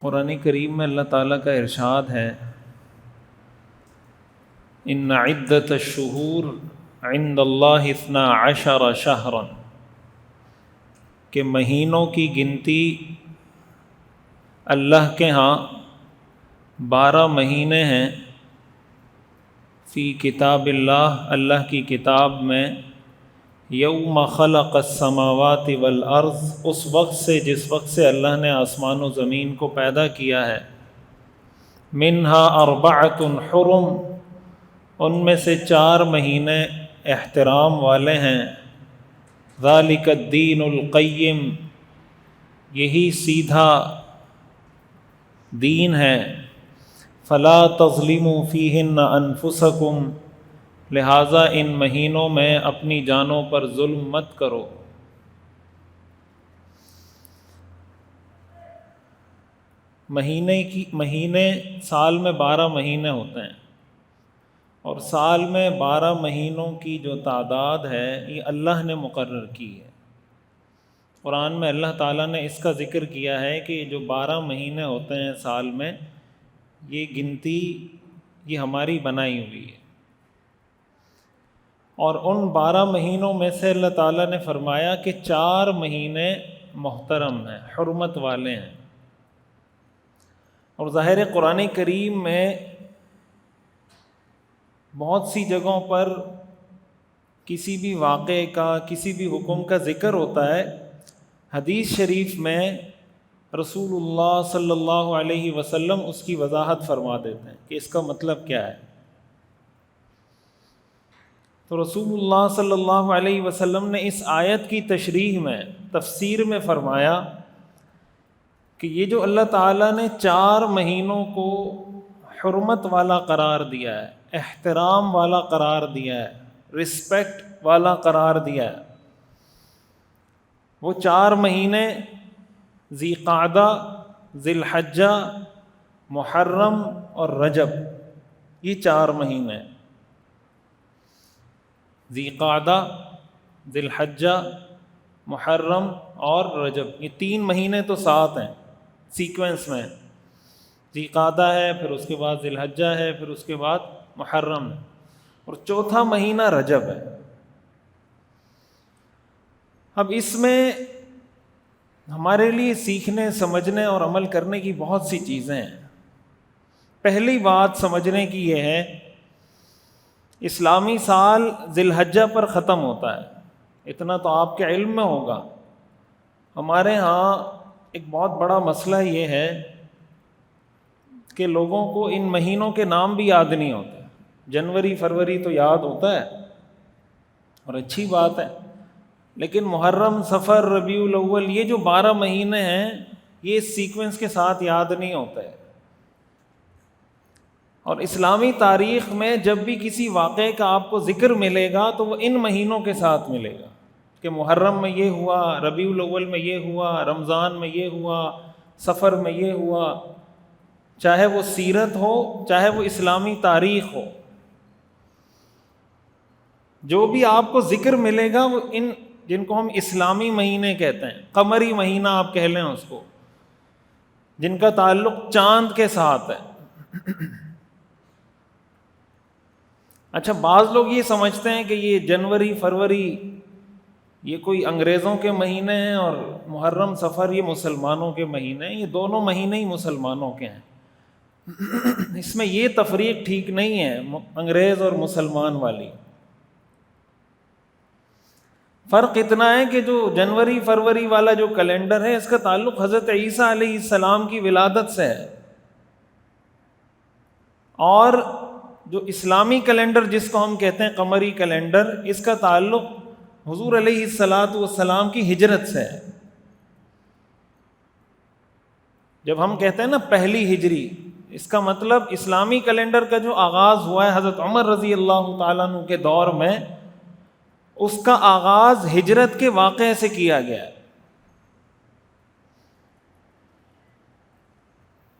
قرآن کریم میں اللہ تعالیٰ کا ارشاد ہے، ان عدۃ الشہور عند اللہ 12 شہرا، کہ مہینوں کی گنتی اللہ کے ہاں 12 مہینے ہیں، فی کتاب اللہ، اللہ کی کتاب میں، یوم خلق السماوات والارض، اس وقت سے جس وقت سے اللہ نے آسمان و زمین کو پیدا کیا ہے، منہا اربعۃ حرم، ان میں سے 4 مہینے احترام والے ہیں، ذالک الدین القیم، یہی سیدھا دین ہے، فلا تظلموا فیہن انفسکم، لہٰذا ان مہینوں میں اپنی جانوں پر ظلم مت کرو۔ مہینے سال میں 12 مہینے ہوتے ہیں، اور سال میں 12 مہینوں کی جو تعداد ہے یہ اللہ نے مقرر کی ہے۔ قرآن میں اللہ تعالیٰ نے اس کا ذکر کیا ہے کہ جو 12 مہینے ہوتے ہیں سال میں، یہ گنتی یہ ہماری بنائی ہوئی ہے، اور ان 12 مہینوں میں سے اللہ تعالیٰ نے فرمایا کہ 4 مہینے محترم ہیں، حرمت والے ہیں۔ اور ظاہر قرآن کریم میں بہت سی جگہوں پر کسی بھی واقعے کا، کسی بھی حکم کا ذکر ہوتا ہے، حدیث شریف میں رسول اللہ صلی اللہ علیہ وسلم اس کی وضاحت فرما دیتے ہیں کہ اس کا مطلب کیا ہے۔ تو رسول اللہ صلی اللہ علیہ وسلم نے اس آیت کی تشریح میں، تفسیر میں فرمایا کہ یہ جو اللہ تعالیٰ نے 4 مہینوں کو حرمت والا قرار دیا ہے، احترام والا قرار دیا ہے، رسپیکٹ والا قرار دیا ہے، وہ 4 مہینے ذی قعدہ، ذی الحجہ، محرم اور رجب، یہ 4 مہینے، ذی قعدہ، ذی الحجہ، محرم اور رجب، یہ 3 مہینے تو ساتھ ہیں سیکوینس میں، ذی قعدہ ہے، پھر اس کے بعد ذی الحجہ ہے، پھر اس کے بعد محرم ہے، اور چوتھا مہینہ رجب ہے۔ اب اس میں ہمارے لیے سیکھنے، سمجھنے اور عمل کرنے کی بہت سی چیزیں ہیں۔ پہلی بات سمجھنے کی یہ ہے، اسلامی سال ذی الحجہ پر ختم ہوتا ہے، اتنا تو آپ کے علم میں ہوگا۔ ہمارے ہاں ایک بہت بڑا مسئلہ یہ ہے کہ لوگوں کو ان مہینوں کے نام بھی یاد نہیں ہوتے۔ جنوری، فروری تو یاد ہوتا ہے اور اچھی بات ہے، لیکن محرم، صفر، ربیع الاول، یہ جو 12 مہینے ہیں یہ اس سیکوینس کے ساتھ یاد نہیں ہوتے۔ اور اسلامی تاریخ میں جب بھی کسی واقعے کا آپ کو ذکر ملے گا تو وہ ان مہینوں کے ساتھ ملے گا کہ محرم میں یہ ہوا، ربیع الاول میں یہ ہوا، رمضان میں یہ ہوا، سفر میں یہ ہوا، چاہے وہ سیرت ہو، چاہے وہ اسلامی تاریخ ہو، جو بھی آپ کو ذکر ملے گا وہ ان جن کو ہم اسلامی مہینے کہتے ہیں، قمری مہینہ آپ کہہ لیں اس کو، جن کا تعلق چاند کے ساتھ ہے۔ اچھا، بعض لوگ یہ سمجھتے ہیں کہ یہ جنوری، فروری یہ کوئی انگریزوں کے مہینے ہیں اور محرم، صفر یہ مسلمانوں کے مہینے ہیں۔ یہ دونوں مہینے ہی مسلمانوں کے ہیں، اس میں یہ تفریق ٹھیک نہیں ہے انگریز اور مسلمان والی۔ فرق اتنا ہے کہ جو جنوری فروری والا جو کیلنڈر ہے، اس کا تعلق حضرت عیسیٰ علیہ السلام کی ولادت سے ہے، اور جو اسلامی کیلنڈر جس کو ہم کہتے ہیں قمری کیلنڈر، اس کا تعلق حضور علیہ السلام کی ہجرت سے ہے۔ جب ہم کہتے ہیں نا پہلی ہجری، اس کا مطلب اسلامی کیلنڈر کا جو آغاز ہوا ہے حضرت عمر رضی اللہ تعالیٰ عنہ کے دور میں، اس کا آغاز ہجرت کے واقعے سے کیا گیا ہے،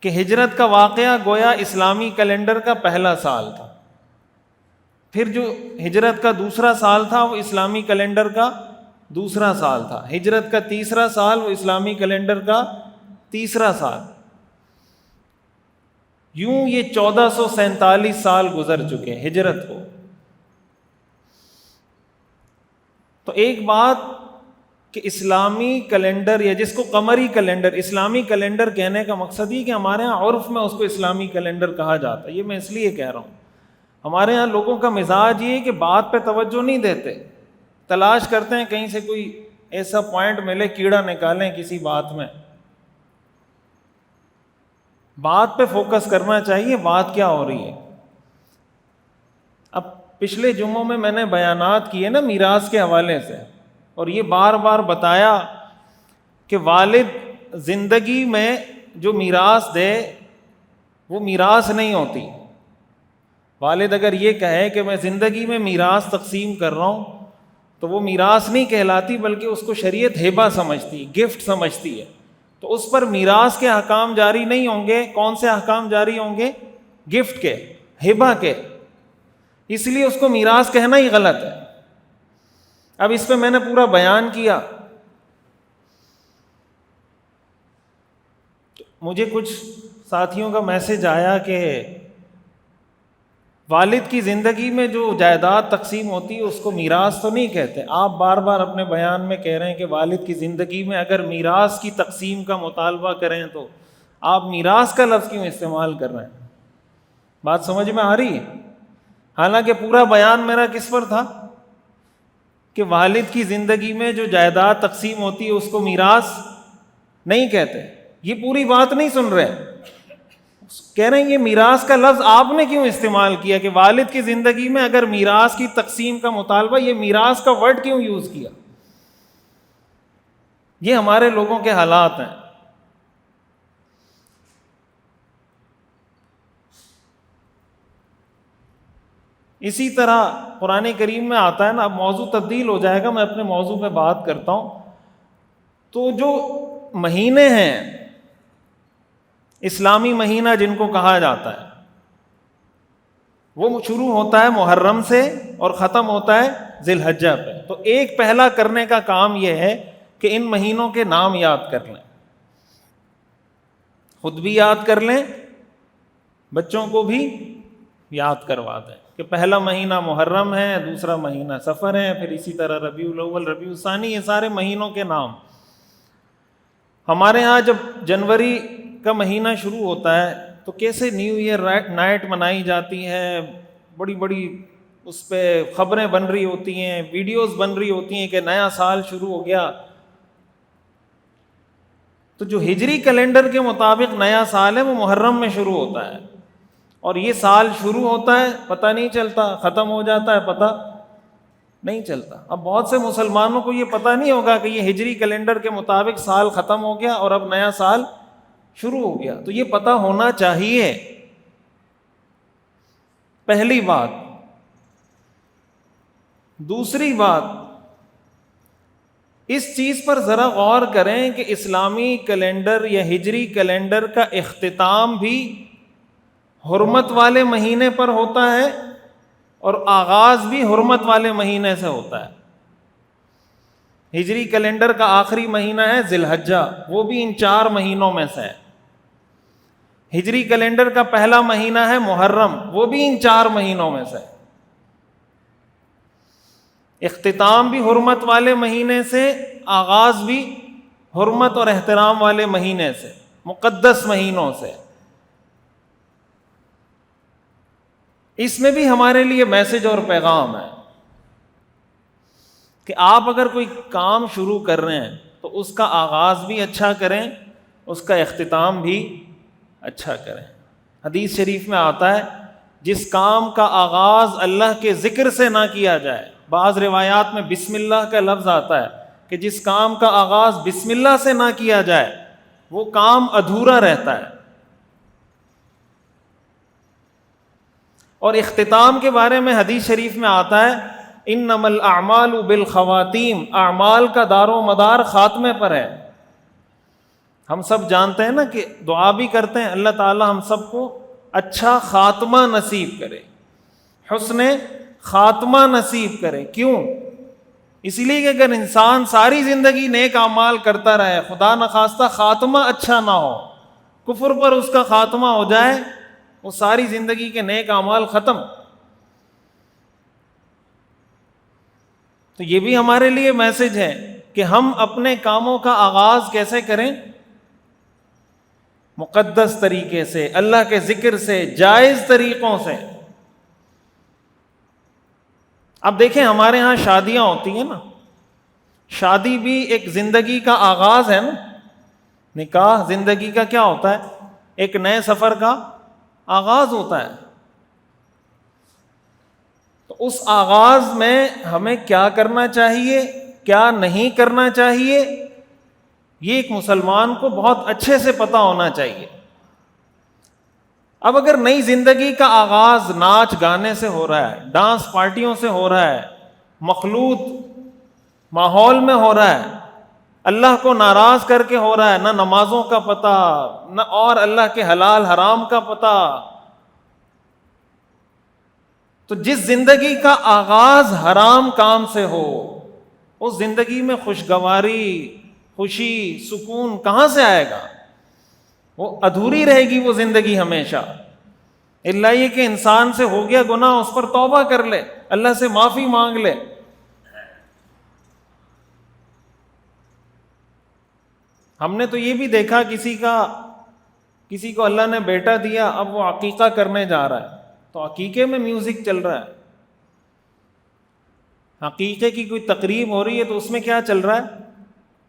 کہ ہجرت کا واقعہ گویا اسلامی کیلنڈر کا پہلا سال تھا، پھر جو ہجرت کا دوسرا سال تھا وہ اسلامی کیلنڈر کا دوسرا سال تھا، ہجرت کا تیسرا سال وہ اسلامی کیلنڈر کا تیسرا سال، یوں یہ 1447 سال گزر چکے ہجرت کو. تو ایک بات کہ اسلامی کیلنڈر، یا جس کو قمری کیلنڈر، اسلامی کیلنڈر کہنے کا مقصد یہ کہ ہمارے ہاں عرف میں اس کو اسلامی کیلنڈر کہا جاتا ہے. یہ میں اس لیے کہہ رہا ہوں، ہمارے ہاں لوگوں کا مزاج یہ ہے کہ بات پہ توجہ نہیں دیتے، تلاش کرتے ہیں کہیں سے کوئی ایسا پوائنٹ ملے، کیڑا نکالیں کسی بات میں. بات پہ فوکس کرنا چاہیے، بات کیا ہو رہی ہے. اب پچھلے جمعوں میں نے بیانات کیے نا میراث کے حوالے سے، اور یہ بار بار بتایا کہ والد زندگی میں جو میراث دے وہ میراث نہیں ہوتی. والد اگر یہ کہے کہ میں زندگی میں میراث تقسیم کر رہا ہوں تو وہ میراث نہیں کہلاتی، بلکہ اس کو شریعت ہبہ سمجھتی، گفٹ سمجھتی ہے. تو اس پر میراث کے احکام جاری نہیں ہوں گے. کون سے احکام جاری ہوں گے؟ گفٹ کے، ہبہ کے. اس لیے اس کو میراث کہنا ہی غلط ہے. اب اس پہ میں نے پورا بیان کیا. مجھے کچھ ساتھیوں کا میسج آیا کہ والد کی زندگی میں جو جائیداد تقسیم ہوتی ہے اس کو میراث تو نہیں کہتے. آپ بار بار اپنے بیان میں کہہ رہے ہیں کہ والد کی زندگی میں اگر میراث کی تقسیم کا مطالبہ کریں تو آپ میراث کا لفظ کیوں استعمال کر رہے ہیں؟ بات سمجھ میں آ رہی ہے؟ حالانکہ پورا بیان میرا کس پر تھا کہ والد کی زندگی میں جو جائیداد تقسیم ہوتی ہے اس کو میراث نہیں کہتے. یہ پوری بات نہیں سن رہے، کہہ رہے ہیں یہ میراث کا لفظ آپ نے کیوں استعمال کیا کہ والد کی زندگی میں اگر میراث کی تقسیم کا مطالبہ، یہ میراث کا ورڈ کیوں یوز کیا؟ یہ ہمارے لوگوں کے حالات ہیں. اسی طرح قرآن کریم میں آتا ہے نا، اب موضوع تبدیل ہو جائے گا، میں اپنے موضوع پہ بات کرتا ہوں. تو جو مہینے ہیں اسلامی مہینہ جن کو کہا جاتا ہے، وہ شروع ہوتا ہے محرم سے اور ختم ہوتا ہے ذی الحجہ پہ. تو ایک پہلا کرنے کا کام یہ ہے کہ ان مہینوں کے نام یاد کر لیں، خود بھی یاد کر لیں، بچوں کو بھی یاد کروا دیں کہ پہلا مہینہ محرم ہے، دوسرا مہینہ صفر ہے، پھر اسی طرح ربیع الاول، ربیع الثانی، یہ سارے مہینوں کے نام. ہمارے ہاں جب جنوری کا مہینہ شروع ہوتا ہے تو کیسے نیو ایئر نائٹ منائی جاتی ہے، بڑی بڑی اس پہ خبریں بن رہی ہوتی ہیں، ویڈیوز بن رہی ہوتی ہیں کہ نیا سال شروع ہو گیا. تو جو ہجری کیلنڈر کے مطابق نیا سال ہے وہ محرم میں شروع ہوتا ہے، اور یہ سال شروع ہوتا ہے پتہ نہیں چلتا، ختم ہو جاتا ہے پتہ نہیں چلتا. اب بہت سے مسلمانوں کو یہ پتہ نہیں ہوگا کہ یہ ہجری کیلنڈر کے مطابق سال ختم ہو گیا اور اب نیا سال شروع ہو گیا. تو یہ پتہ ہونا چاہیے، پہلی بات. دوسری بات، اس چیز پر ذرا غور کریں کہ اسلامی کیلنڈر یا ہجری کیلنڈر کا اختتام بھی حرمت والے مہینے پر ہوتا ہے اور آغاز بھی حرمت والے مہینے سے ہوتا ہے. ہجری کیلنڈر کا آخری مہینہ ہے ذی الحجہ، وہ بھی ان 4 مہینوں میں سے ہے. ہجری کیلنڈر کا پہلا مہینہ ہے محرم، وہ بھی ان 4 مہینوں میں سے. اختتام بھی حرمت والے مہینے سے، آغاز بھی حرمت اور احترام والے مہینے سے، مقدس مہینوں سے. اس میں بھی ہمارے لیے میسج اور پیغام ہے کہ آپ اگر کوئی کام شروع کر رہے ہیں تو اس کا آغاز بھی اچھا کریں، اس کا اختتام بھی اچھا کریں. حدیث شریف میں آتا ہے جس کام کا آغاز اللہ کے ذکر سے نہ کیا جائے، بعض روایات میں بسم اللہ کا لفظ آتا ہے کہ جس کام کا آغاز بسم اللہ سے نہ کیا جائے وہ کام ادھورا رہتا ہے. اور اختتام کے بارے میں حدیث شریف میں آتا ہے انما الاعمال بالخواتیم، اعمال کا دار و مدار خاتمے پر ہے. ہم سب جانتے ہیں نا کہ دعا بھی کرتے ہیں اللہ تعالی ہم سب کو اچھا خاتمہ نصیب کرے، حسن خاتمہ نصیب کرے. کیوں؟ اس لیے کہ اگر انسان ساری زندگی نیک اعمال کرتا رہے، خدا نخواستہ خاتمہ اچھا نہ ہو، کفر پر اس کا خاتمہ ہو جائے وہ ساری زندگی کے نیک اعمال ختم. تو یہ بھی ہمارے لیے میسج ہے کہ ہم اپنے کاموں کا آغاز کیسے کریں؟ مقدس طریقے سے، اللہ کے ذکر سے، جائز طریقوں سے. اب دیکھیں ہمارے ہاں شادیاں ہوتی ہیں نا، شادی بھی ایک زندگی کا آغاز ہے نا. نکاح زندگی کا کیا ہوتا ہے؟ ایک نئے سفر کا آغاز ہوتا ہے. تو اس آغاز میں ہمیں کیا کرنا چاہیے، کیا نہیں کرنا چاہیے، یہ ایک مسلمان کو بہت اچھے سے پتہ ہونا چاہیے. اب اگر نئی زندگی کا آغاز ناچ گانے سے ہو رہا ہے، ڈانس پارٹیوں سے ہو رہا ہے، مخلوط ماحول میں ہو رہا ہے، اللہ کو ناراض کر کے ہو رہا ہے، نہ نمازوں کا پتہ، نہ اور اللہ کے حلال حرام کا پتہ، تو جس زندگی کا آغاز حرام کام سے ہو، اس زندگی میں خوشگواری، خوشی، سکون کہاں سے آئے گا؟ وہ ادھوری رہے گی وہ زندگی ہمیشہ. اللہ یہ کہ انسان سے ہو گیا گناہ، اس پر توبہ کر لے، اللہ سے معافی مانگ لے. ہم نے تو یہ بھی دیکھا کسی کو اللہ نے بیٹا دیا، اب وہ عقیقہ کرنے جا رہا ہے تو عقیقے میں میوزک چل رہا ہے. عقیقے کی کوئی تقریب ہو رہی ہے تو اس میں کیا چل رہا ہے؟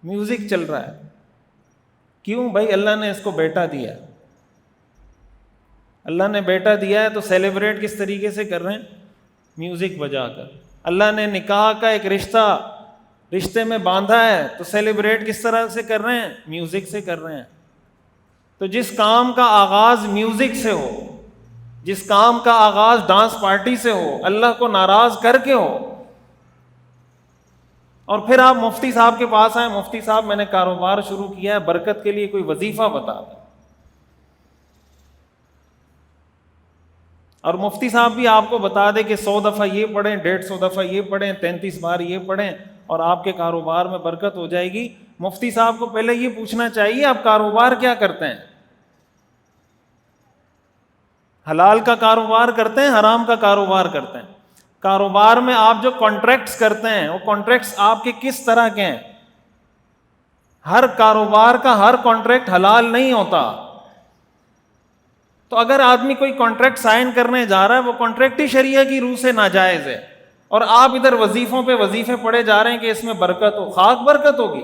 میوزک چل رہا ہے. کیوں بھائی؟ اللہ نے اس کو بیٹا دیا. اللہ نے بیٹا دیا ہے تو سیلیبریٹ کس طریقے سے کر رہے ہیں؟ میوزک بجا کر. اللہ نے نکاح کا ایک رشتے میں باندھا ہے تو سیلیبریٹ کس طرح سے کر رہے ہیں؟ میوزک سے کر رہے ہیں. تو جس کام کا آغاز میوزک سے ہو، جس کام کا آغاز ڈانس پارٹی سے ہو، اللہ کو ناراض کر کے ہو، اور پھر آپ مفتی صاحب کے پاس آئیں، مفتی صاحب میں نے کاروبار شروع کیا ہے، برکت کے لیے کوئی وظیفہ بتا دیں. اور مفتی صاحب بھی آپ کو بتا دے کہ 100 دفعہ یہ پڑھیں، 150 دفعہ یہ پڑھیں، 33 بار یہ پڑھیں اور آپ کے کاروبار میں برکت ہو جائے گی. مفتی صاحب کو پہلے یہ پوچھنا چاہیے آپ کاروبار کیا کرتے ہیں؟ حلال کا کاروبار کرتے ہیں، حرام کا کاروبار کرتے ہیں؟ کاروبار میں آپ جو کانٹریکٹس کرتے ہیں وہ کانٹریکٹس آپ کے کس طرح کے ہیں؟ ہر کاروبار کا ہر کانٹریکٹ حلال نہیں ہوتا. تو اگر آدمی کوئی کانٹریکٹ سائن کرنے جا رہا ہے، وہ کانٹریکٹ ہی شریعہ کی روح سے ناجائز ہے، اور آپ ادھر وظیفوں پہ وظیفے پڑے جا رہے ہیں کہ اس میں برکت ہو. خاک برکت ہوگی.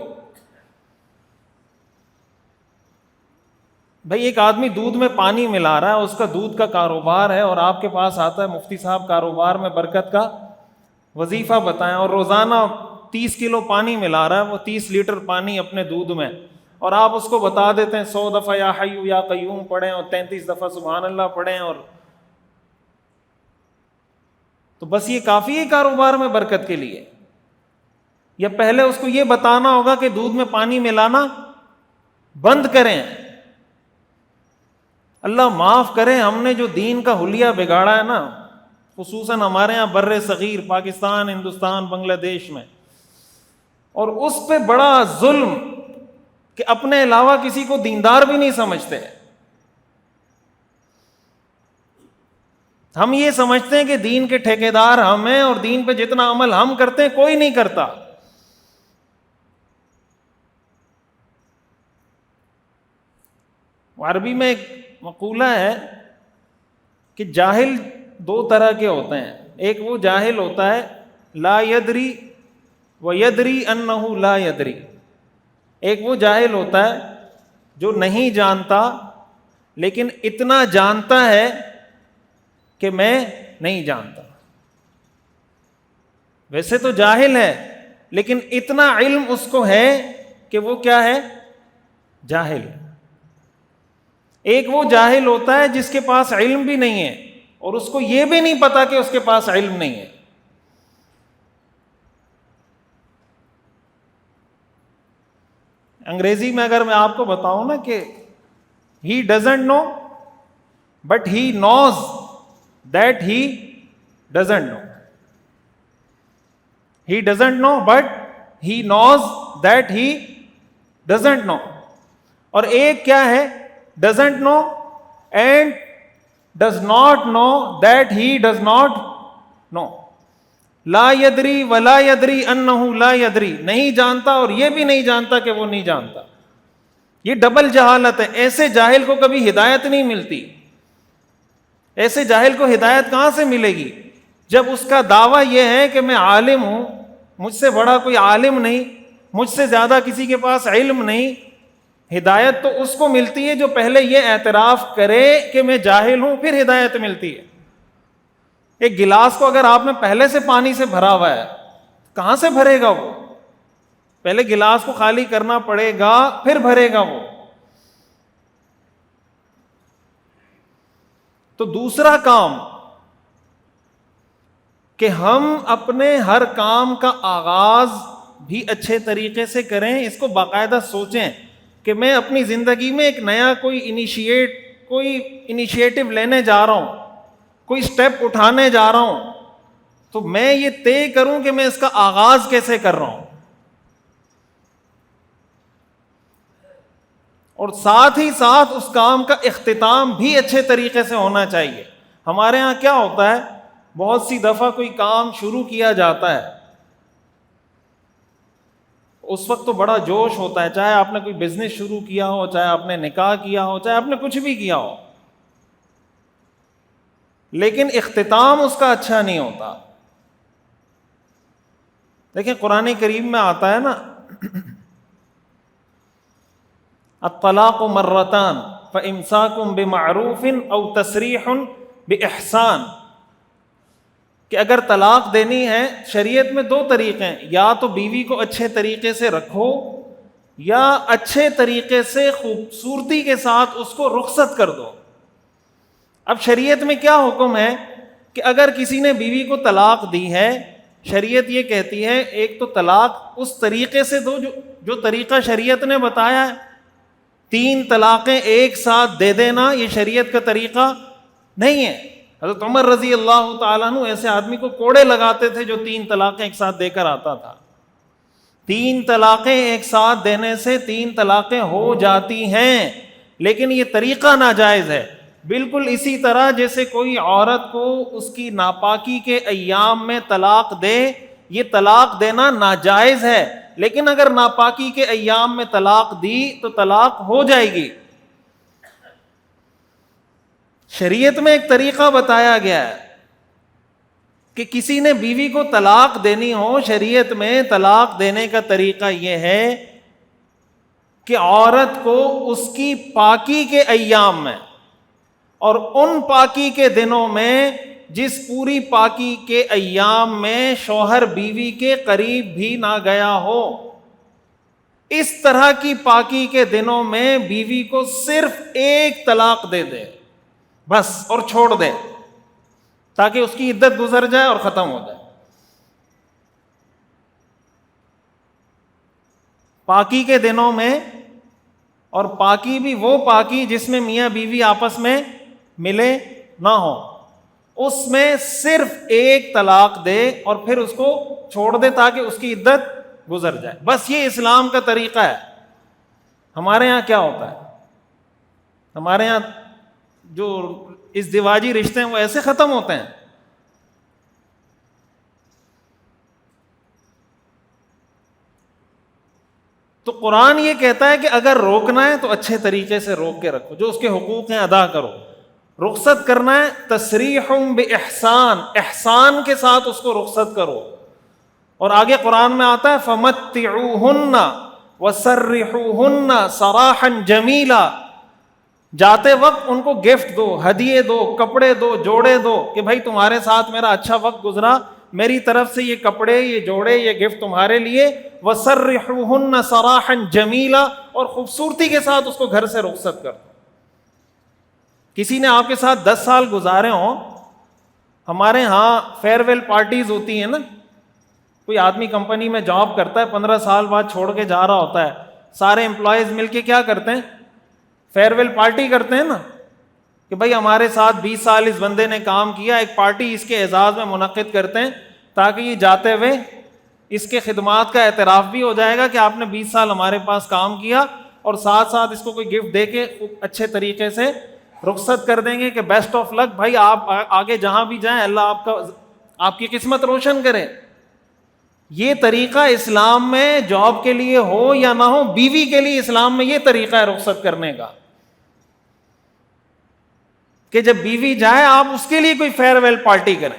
بھائی ایک آدمی دودھ میں پانی ملا رہا ہے، اس کا دودھ کا کاروبار ہے، اور آپ کے پاس آتا ہے مفتی صاحب کاروبار میں برکت کا وظیفہ بتائیں، اور روزانہ 30 کلو پانی ملا رہا ہے، وہ 30 لیٹر پانی اپنے دودھ میں، اور آپ اس کو بتا دیتے ہیں 100 دفعہ یا حیو یا قیوم پڑھیں اور 33 دفعہ سبحان اللہ پڑھیں، اور تو بس یہ کافی ہے کاروبار میں برکت کے لیے؟ یا پہلے اس کو یہ بتانا ہوگا کہ دودھ میں پانی ملانا بند کریں؟ اللہ معاف کرے، ہم نے جو دین کا حلیہ بگاڑا ہے نا، خصوصاً ہمارے ہاں بر صغیر پاکستان، ہندوستان، بنگلہ دیش میں، اور اس پہ بڑا ظلم کہ اپنے علاوہ کسی کو دیندار بھی نہیں سمجھتے. ہم یہ سمجھتے ہیں کہ دین کے ٹھیکیدار ہم ہیں، اور دین پہ جتنا عمل ہم کرتے ہیں کوئی نہیں کرتا. عربی میں ایک مقولہ ہے کہ جاہل 2 طرح کے ہوتے ہیں. ایک وہ جاہل ہوتا ہے لا یدری و یدری انہ لا یدری. ایک وہ جاہل ہوتا ہے جو نہیں جانتا لیکن اتنا جانتا ہے کہ میں نہیں جانتا. ویسے تو جاہل ہے لیکن اتنا علم اس کو ہے کہ وہ کیا ہے؟ جاہل. ایک وہ جاہل ہوتا ہے جس کے پاس علم بھی نہیں ہے اور اس کو یہ بھی نہیں پتا کہ اس کے پاس علم نہیں ہے. انگریزی میں اگر میں آپ کو بتاؤں نا کہ he doesn't know but he knows that he doesn't know. He doesn't know but he knows that he doesn't know. اور ایک کیا ہے؟ doesn't know and does not know that he does not know. لا یدری ولا یدری انہ لا یدری, نہیں جانتا اور یہ بھی نہیں جانتا کہ وہ نہیں جانتا. یہ ڈبل جہالت ہے. ایسے جاہل کو کبھی ہدایت نہیں ملتی. ایسے جاہل کو ہدایت کہاں سے ملے گی جب اس کا دعویٰ یہ ہے کہ میں عالم ہوں, مجھ سے بڑا کوئی عالم نہیں, مجھ سے زیادہ کسی کے پاس علم نہیں. ہدایت تو اس کو ملتی ہے جو پہلے یہ اعتراف کرے کہ میں جاہل ہوں, پھر ہدایت ملتی ہے. ایک گلاس کو اگر آپ نے پہلے سے پانی سے بھرا ہوا ہے, کہاں سے بھرے گا وہ؟ پہلے گلاس کو خالی کرنا پڑے گا, پھر بھرے گا وہ. تو دوسرا کام کہ ہم اپنے ہر کام کا آغاز بھی اچھے طریقے سے کریں, اس کو باقاعدہ سوچیں کہ میں اپنی زندگی میں ایک نیا کوئی انیشیٹو لینے جا رہا ہوں, کوئی سٹیپ اٹھانے جا رہا ہوں, تو میں یہ طے کروں کہ میں اس کا آغاز کیسے کر رہا ہوں, اور ساتھ ہی ساتھ اس کام کا اختتام بھی اچھے طریقے سے ہونا چاہیے. ہمارے ہاں کیا ہوتا ہے, بہت سی دفعہ کوئی کام شروع کیا جاتا ہے, اس وقت تو بڑا جوش ہوتا ہے, چاہے آپ نے کوئی بزنس شروع کیا ہو, چاہے آپ نے نکاح کیا ہو, چاہے آپ نے کچھ بھی کیا ہو, لیکن اختتام اس کا اچھا نہیں ہوتا. دیکھیں قرآن کریم میں آتا ہے نا, الطلاق مرتان فامساک بمعروف او تسریح باحسان, کہ اگر طلاق دینی ہے شریعت میں دو طریقے ہیں, یا تو بیوی کو اچھے طریقے سے رکھو, یا اچھے طریقے سے خوبصورتی کے ساتھ اس کو رخصت کر دو. اب شریعت میں کیا حکم ہے کہ اگر کسی نے بیوی کو طلاق دی ہے, شریعت یہ کہتی ہے ایک تو طلاق اس طریقے سے دو جو طریقہ شریعت نے بتایا ہے. 3 طلاقیں ایک ساتھ دے دینا یہ شریعت کا طریقہ نہیں ہے. حضرت عمر رضی اللہ تعالیٰ عنہ ایسے آدمی کو کوڑے لگاتے تھے جو 3 طلاقیں ایک ساتھ دے کر آتا تھا. 3 طلاقیں ایک ساتھ دینے سے 3 طلاقیں ہو جاتی ہیں, لیکن یہ طریقہ ناجائز ہے. بالکل اسی طرح جیسے کوئی عورت کو اس کی ناپاکی کے ایام میں طلاق دے, یہ طلاق دینا ناجائز ہے, لیکن اگر ناپاکی کے ایام میں طلاق دی تو طلاق ہو جائے گی. شریعت میں ایک طریقہ بتایا گیا ہے کہ کسی نے بیوی کو طلاق دینی ہو, شریعت میں طلاق دینے کا طریقہ یہ ہے کہ عورت کو اس کی پاکی کے ایام میں اور ان پاکی کے دنوں میں جس پوری پاکی کے ایام میں شوہر بیوی کے قریب بھی نہ گیا ہو, اس طرح کی پاکی کے دنوں میں بیوی کو صرف 1 طلاق دے دے بس, اور چھوڑ دے, تاکہ اس کی عدت گزر جائے اور ختم ہو جائے. پاکی کے دنوں میں, اور پاکی بھی وہ پاکی جس میں میاں بیوی آپس میں ملے نہ ہو, اس میں صرف 1 طلاق دے اور پھر اس کو چھوڑ دے تاکہ اس کی عدت گزر جائے. بس یہ اسلام کا طریقہ ہے. ہمارے ہاں کیا ہوتا ہے, ہمارے یہاں جو ازدواجی رشتے ہیں وہ ایسے ختم ہوتے ہیں. تو قرآن یہ کہتا ہے کہ اگر روکنا ہے تو اچھے طریقے سے روک کے رکھو, جو اس کے حقوق ہیں ادا کرو. رخصت کرنا ہے تسریح باحسان, احسان کے ساتھ اس کو رخصت کرو. اور آگے قرآن میں آتا ہے فمتعوہن وسرحوہن سراحا جمیلا, جاتے وقت ان کو گفٹ دو, ہدیے دو, کپڑے دو, جوڑے دو کہ بھائی تمہارے ساتھ میرا اچھا وقت گزرا, میری طرف سے یہ کپڑے, یہ جوڑے, یہ گفٹ تمہارے لیے. وسرحوہن سراحا جمیلا, اور خوبصورتی کے ساتھ اس کو گھر سے رخصت کر دو. کسی نے آپ کے ساتھ 10 سال گزارے ہوں, ہمارے ہاں فیئر ویل پارٹیز ہوتی ہیں نا, کوئی آدمی کمپنی میں جاب کرتا ہے, 15 سال بعد چھوڑ کے جا رہا ہوتا ہے, سارے امپلائیز مل کے کیا کرتے ہیں, فیئر ویل پارٹی کرتے ہیں نا, کہ بھائی ہمارے ساتھ 20 سال اس بندے نے کام کیا, ایک پارٹی اس کے اعزاز میں منعقد کرتے ہیں تاکہ یہ جاتے ہوئے اس کے خدمات کا اعتراف بھی ہو جائے گا کہ آپ نے 20 سال ہمارے پاس کام کیا, اور ساتھ ساتھ اس کو کوئی گفٹ دے کے اچھے طریقے سے رخصت کر دیں گے کہ بیسٹ آف لک بھائی، آپ آگے جہاں بھی جائیں اللہ آپ کی قسمت روشن کرے. یہ طریقہ اسلام میں جاب کے لیے ہو یا نہ ہو، بیوی کے لیے اسلام میں یہ طریقہ ہے رخصت کرنے کا کہ جب بیوی جائے آپ اس کے لیے کوئی فیئر ویل پارٹی کریں،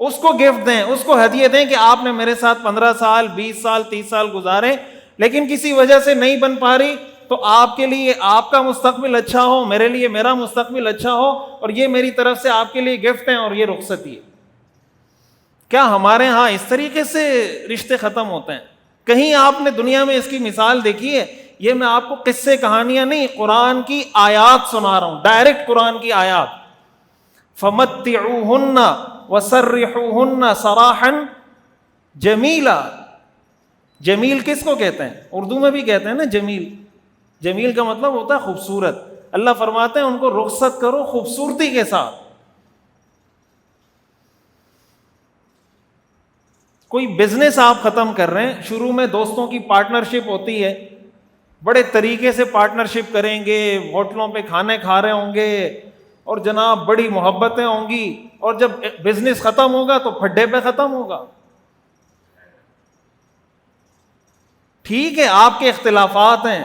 اس کو گفٹ دیں، اس کو ہدیے دیں کہ آپ نے میرے ساتھ 15 سال 20 سال 30 سال گزارے، لیکن کسی وجہ سے نہیں بن پا رہی، تو آپ کے لیے آپ کا مستقبل اچھا ہو، میرے لیے میرا مستقبل اچھا ہو، اور یہ میری طرف سے آپ کے لیے گفٹ ہیں اور یہ رخصتی ہے. کیا ہمارے ہاں اس طریقے سے رشتے ختم ہوتے ہیں؟ کہیں آپ نے دنیا میں اس کی مثال دیکھی ہے؟ یہ میں آپ کو قصے کہانیاں نہیں، قرآن کی آیات سنا رہا ہوں، ڈائریکٹ قرآن کی آیات. فَمَتِّعُوهُنَّ وَسَرِّحُوهُنَّ سَرَاحًا جَمِيلًا. جمیل کس کو کہتے ہیں؟ اردو میں بھی کہتے ہیں نا جمیل. جمیل کا مطلب ہوتا ہے خوبصورت. اللہ فرماتے ہیں ان کو رخصت کرو خوبصورتی کے ساتھ. کوئی بزنس آپ ختم کر رہے ہیں، شروع میں دوستوں کی پارٹنرشپ ہوتی ہے، بڑے طریقے سے پارٹنرشپ کریں گے، ہوٹلوں پہ کھانے کھا رہے ہوں گے اور جناب بڑی محبتیں ہوں گی، اور جب بزنس ختم ہوگا تو پھڈے پہ ختم ہوگا. ٹھیک ہے آپ کے اختلافات ہیں،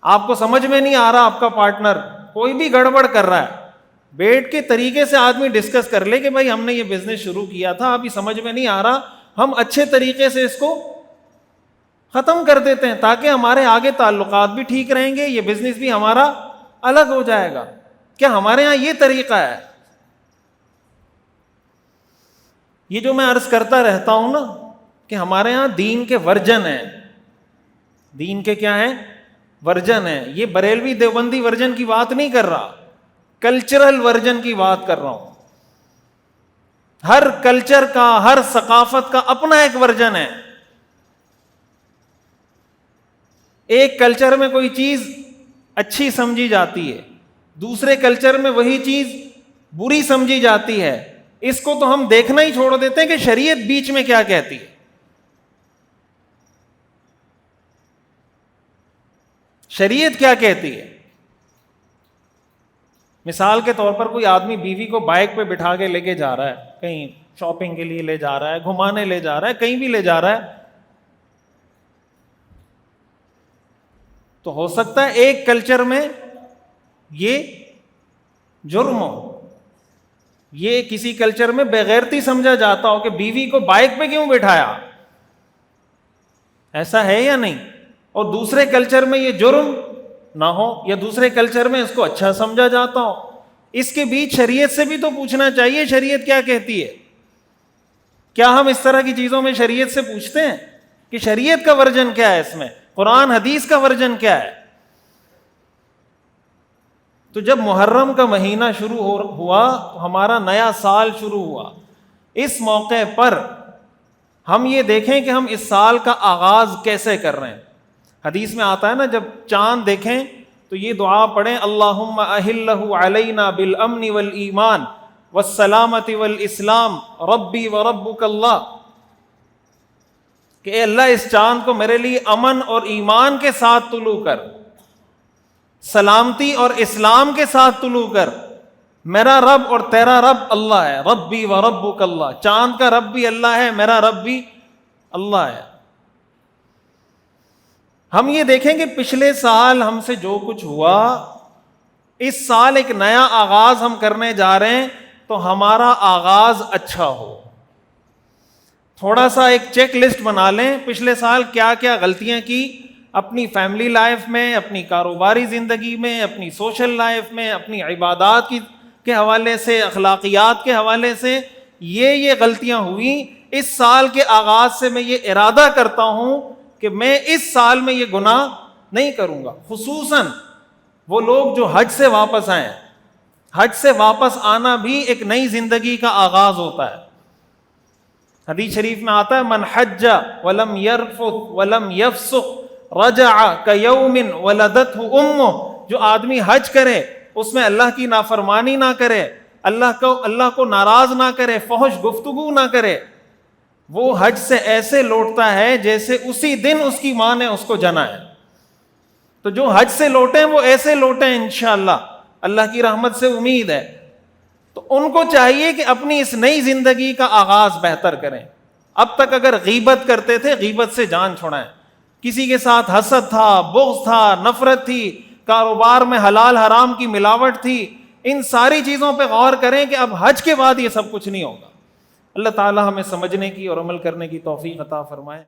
آپ کو سمجھ میں نہیں آ رہا آپ کا پارٹنر کوئی بھی گڑبڑ کر رہا ہے، بیٹھ کے طریقے سے آدمی ڈسکس کر لے کہ بھائی ہم نے یہ بزنس شروع کیا تھا، ابھی سمجھ میں نہیں آ رہا، ہم اچھے طریقے سے اس کو ختم کر دیتے ہیں تاکہ ہمارے آگے تعلقات بھی ٹھیک رہیں گے، یہ بزنس بھی ہمارا الگ ہو جائے گا. کیا ہمارے ہاں یہ طریقہ ہے؟ یہ جو میں عرض کرتا رہتا ہوں نا کہ ہمارے ہاں دین کے ورژن ہیں، دین کے کیا ہیں؟ ورژن ہیں. یہ بریلوی دیوبندی ورژن کی بات نہیں کر رہا، کلچرل ورژن کی بات کر رہا ہوں. ہر کلچر کا، ہر ثقافت کا اپنا ایک ورژن ہے. ایک کلچر میں کوئی چیز اچھی سمجھی جاتی ہے، دوسرے کلچر میں وہی چیز بری سمجھی جاتی ہے. اس کو تو ہم دیکھنا ہی چھوڑ دیتے ہیں کہ شریعت بیچ میں کیا کہتی ہے. شریعت کیا کہتی ہے؟ مثال کے طور پر کوئی آدمی بیوی کو بائک پہ بٹھا کے لے کے جا رہا ہے، کہیں شاپنگ کے لیے لے جا رہا ہے، گھمانے لے جا رہا ہے، کہیں بھی لے جا رہا ہے، تو ہو سکتا ہے ایک کلچر میں یہ جرم ہو، یہ کسی کلچر میں بےغیرتی سمجھا جاتا ہو کہ بیوی کو بائک پہ کیوں بٹھایا، ایسا ہے یا نہیں؟ اور دوسرے کلچر میں یہ جرم نہ ہو، یا دوسرے کلچر میں اس کو اچھا سمجھا جاتا ہو. اس کے بیچ شریعت سے بھی تو پوچھنا چاہیے شریعت کیا کہتی ہے. کیا ہم اس طرح کی چیزوں میں شریعت سے پوچھتے ہیں کہ شریعت کا ورژن کیا ہے، اس میں قرآن حدیث کا ورژن کیا ہے؟ تو جب محرم کا مہینہ شروع ہوا تو ہمارا نیا سال شروع ہوا. اس موقع پر ہم یہ دیکھیں کہ ہم اس سال کا آغاز کیسے کر رہے ہیں. حدیث میں آتا ہے نا جب چاند دیکھیں تو یہ دعا پڑھیں، اللہم اہلہ علینا بالامن والایمان والسلامت والاسلام ربی وربک اللہ، کہ اے اللہ اس چاند کو میرے لیے امن اور ایمان کے ساتھ طلوع کر، سلامتی اور اسلام کے ساتھ طلوع کر. میرا رب اور تیرا رب اللہ ہے، ربی وربک اللہ، چاند کا رب بھی اللہ ہے، میرا رب بھی اللہ ہے. ہم یہ دیکھیں کہ پچھلے سال ہم سے جو کچھ ہوا، اس سال ایک نیا آغاز ہم کرنے جا رہے ہیں تو ہمارا آغاز اچھا ہو. تھوڑا سا ایک چیک لسٹ بنا لیں، پچھلے سال کیا کیا غلطیاں کی اپنی فیملی لائف میں، اپنی کاروباری زندگی میں، اپنی سوشل لائف میں، اپنی عبادات کے حوالے سے، اخلاقیات کے حوالے سے یہ غلطیاں ہوئیں. اس سال کے آغاز سے میں یہ ارادہ کرتا ہوں کہ میں اس سال میں یہ گناہ نہیں کروں گا. خصوصاً وہ لوگ جو حج سے واپس آئے، حج سے واپس آنا بھی ایک نئی زندگی کا آغاز ہوتا ہے. حدیث شریف میں آتا ہے من حج ولم یرفث ولم یفسق رجع کیوم ولدتہ امہ، جو آدمی حج کرے اس میں اللہ کی نافرمانی نہ کرے، اللہ کو ناراض نہ کرے، فحش گفتگو نہ کرے، وہ حج سے ایسے لوٹتا ہے جیسے اسی دن اس کی ماں نے اس کو جنا ہے. تو جو حج سے لوٹیں وہ ایسے لوٹیں انشاءاللہ، اللہ کی رحمت سے امید ہے. تو ان کو چاہیے کہ اپنی اس نئی زندگی کا آغاز بہتر کریں. اب تک اگر غیبت کرتے تھے، غیبت سے جان چھڑائیں. کسی کے ساتھ حسد تھا، بغض تھا، نفرت تھی، کاروبار میں حلال حرام کی ملاوٹ تھی، ان ساری چیزوں پہ غور کریں کہ اب حج کے بعد یہ سب کچھ نہیں ہوگا. اللہ تعالی ہمیں سمجھنے کی اور عمل کرنے کی توفیق عطا فرمائے.